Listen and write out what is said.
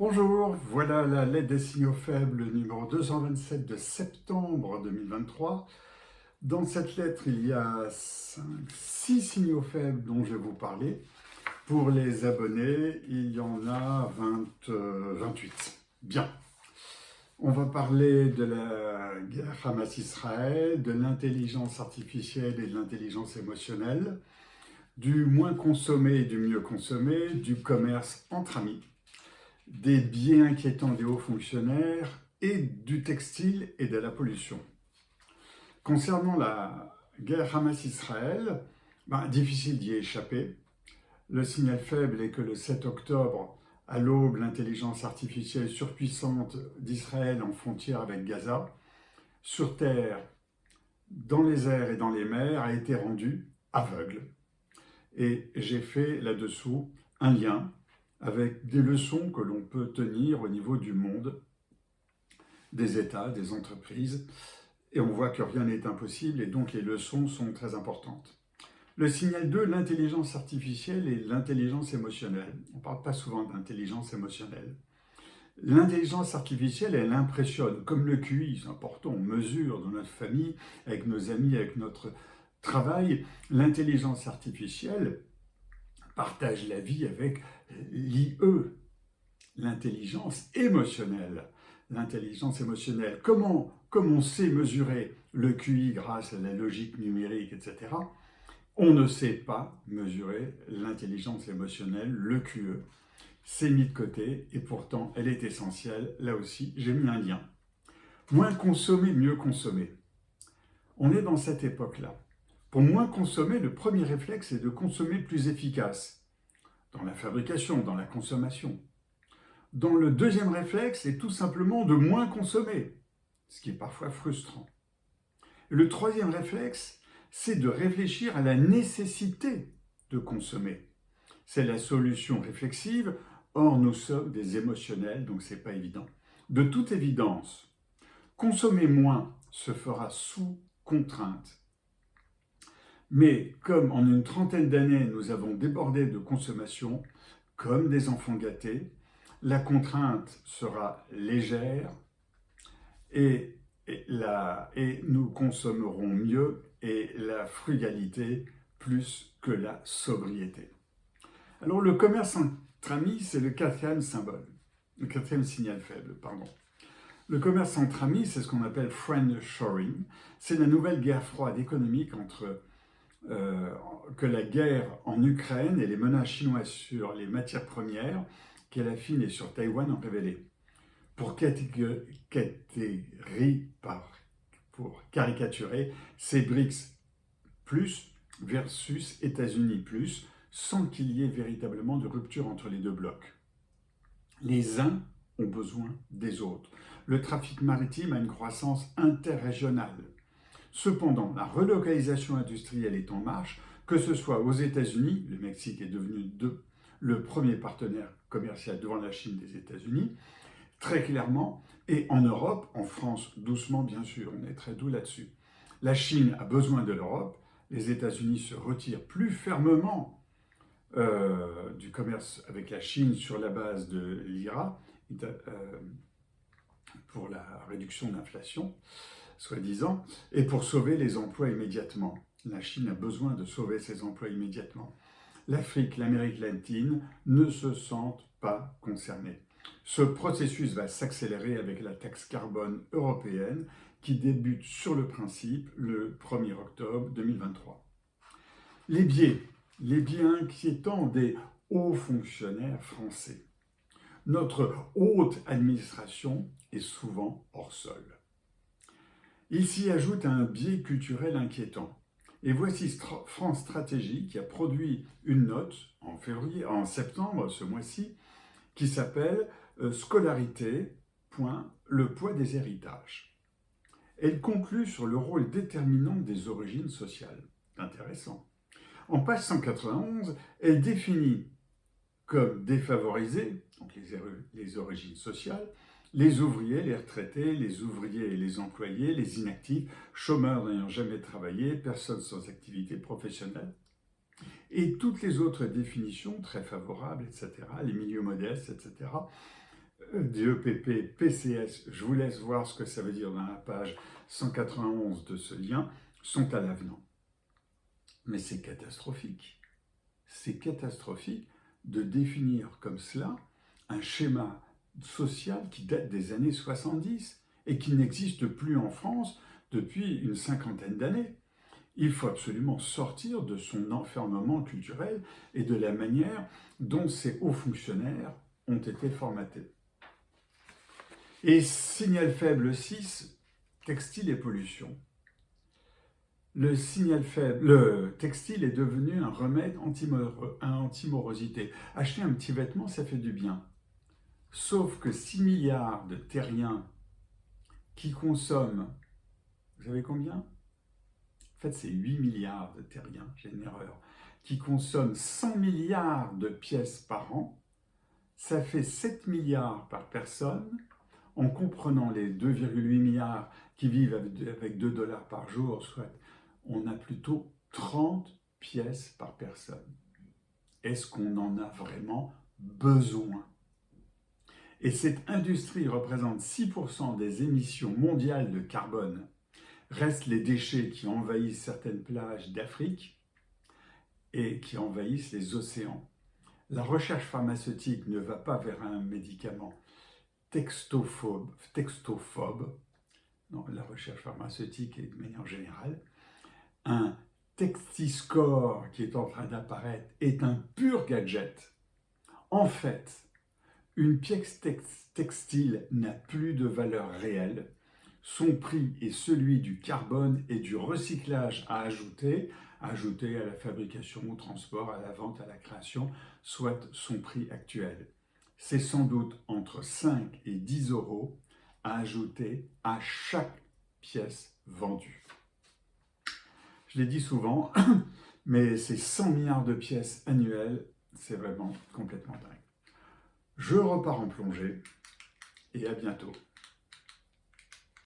Bonjour, voilà la lettre des signaux faibles numéro 227 de septembre 2023. Dans cette lettre, il y a 6 signaux faibles dont je vais vous parler. Pour les abonnés, il y en a 28. Bien. On va parler de la guerre Hamas-Israël, de l'intelligence artificielle et de l'intelligence émotionnelle, du moins consommé et du mieux consommé, du commerce entre amis, des biais inquiétants des hauts fonctionnaires et du textile et de la pollution. Concernant la guerre Hamas-Israël, difficile d'y échapper. Le signal faible est que le 7 octobre, à l'aube, l'intelligence artificielle surpuissante d'Israël en frontière avec Gaza, sur terre, dans les airs et dans les mers, a été rendue aveugle. Et j'ai fait là-dessous un lien avec des leçons que l'on peut tenir au niveau du monde, des États, des entreprises, et on voit que rien n'est impossible, et donc les leçons sont très importantes. Le signal 2, l'intelligence artificielle et l'intelligence émotionnelle. On ne parle pas souvent d'intelligence émotionnelle. L'intelligence artificielle, elle impressionne, comme le QI, c'est important, on mesure dans notre famille, avec nos amis, avec notre travail. L'intelligence artificielle partage la vie avec l'IE, l'intelligence émotionnelle. L'intelligence émotionnelle, comme on sait mesurer le QI grâce à la logique numérique, etc., on ne sait pas mesurer l'intelligence émotionnelle, le QE. C'est mis de côté et pourtant elle est essentielle. Là aussi, j'ai mis un lien. Moins consommer, mieux consommer. On est dans cette époque-là. Pour moins consommer, le premier réflexe est de consommer plus efficace, dans la fabrication, dans la consommation. Dans le deuxième réflexe, c'est tout simplement de moins consommer, ce qui est parfois frustrant. Le troisième réflexe, c'est de réfléchir à la nécessité de consommer. C'est la solution réflexive, or nous sommes des émotionnels, donc c'est pas évident. De toute évidence, consommer moins se fera sous contrainte. Mais comme en une trentaine d'années, nous avons débordé de consommation, comme des enfants gâtés, la contrainte sera légère et nous consommerons mieux et la frugalité plus que la sobriété. Alors le commerce entre amis, c'est le quatrième symbole, le quatrième signal faible, pardon. Le commerce entre amis, c'est ce qu'on appelle friendshoring. C'est la nouvelle guerre froide économique que la guerre en Ukraine et les menaces chinoises sur les matières premières que la Chine et sur Taïwan ont révélé. Pour caricaturer, c'est BRICS plus versus États-Unis plus, sans qu'il y ait véritablement de rupture entre les deux blocs. Les uns ont besoin des autres. Le trafic maritime a une croissance interrégionale. Cependant, la relocalisation industrielle est en marche, que ce soit aux États-Unis, le Mexique est devenu le premier partenaire commercial devant la Chine des États-Unis, très clairement, et en Europe, en France, doucement bien sûr, on est très doux là-dessus. La Chine a besoin de l'Europe, les États-Unis se retirent plus fermement du commerce avec la Chine sur la base de l'IRA, pour la réduction d'inflation, soi-disant, et pour sauver les emplois immédiatement. La Chine a besoin de sauver ses emplois immédiatement. L'Afrique, l'Amérique latine ne se sentent pas concernés. Ce processus va s'accélérer avec la taxe carbone européenne qui débute sur le principe le 1er octobre 2023. Les biais inquiétants des hauts fonctionnaires français. Notre haute administration est souvent hors sol. Il s'y ajoute un biais culturel inquiétant. Et voici France Stratégie qui a produit une note en septembre, ce mois-ci, qui s'appelle Scolarité, le poids des héritages. Elle conclut sur le rôle déterminant des origines sociales. Intéressant. En page 191, elle définit comme défavorisés, donc les origines sociales, les ouvriers, les retraités, les ouvriers et les employés, les inactifs, chômeurs n'ayant jamais travaillé, personnes sans activité professionnelle, et toutes les autres définitions très favorables, etc., les milieux modestes, etc., du EPP PCS, je vous laisse voir ce que ça veut dire dans la page 191 de ce lien, sont à l'avenant. Mais c'est catastrophique. C'est catastrophique de définir comme cela un schéma social qui date des années 70 et qui n'existe plus en France depuis une cinquantaine d'années. Il faut absolument sortir de son enfermement culturel et de la manière dont ces hauts fonctionnaires ont été formatés. Et signal faible 6, textile et pollution. Le textile est devenu un remède anti-morosité. Acheter un petit vêtement, ça fait du bien. Sauf que 6 milliards de terriens qui consomment, vous savez combien? En fait, c'est 8 milliards de terriens, j'ai une erreur, qui consomment 100 milliards de pièces par an. Ça fait 7 milliards par personne, en comprenant les 2,8 milliards qui vivent avec 2 dollars par jour, soit on a plutôt 30 pièces par personne. Est-ce qu'on en a vraiment besoin? Et cette industrie représente 6% des émissions mondiales de carbone. Restent les déchets qui envahissent certaines plages d'Afrique et qui envahissent les océans. La recherche pharmaceutique ne va pas vers un médicament textophobe, non, la recherche pharmaceutique est de manière générale. Un Textiscore qui est en train d'apparaître est un pur gadget. En fait, une pièce textile n'a plus de valeur réelle. Son prix est celui du carbone et du recyclage à ajouter à la fabrication, au transport, à la vente, à la création, soit son prix actuel. C'est sans doute entre 5 et 10 euros à ajouter à chaque pièce vendue. Je l'ai dit souvent, mais c'est 100 milliards de pièces annuelles, c'est vraiment complètement dingue. Je repars en plongée et à bientôt.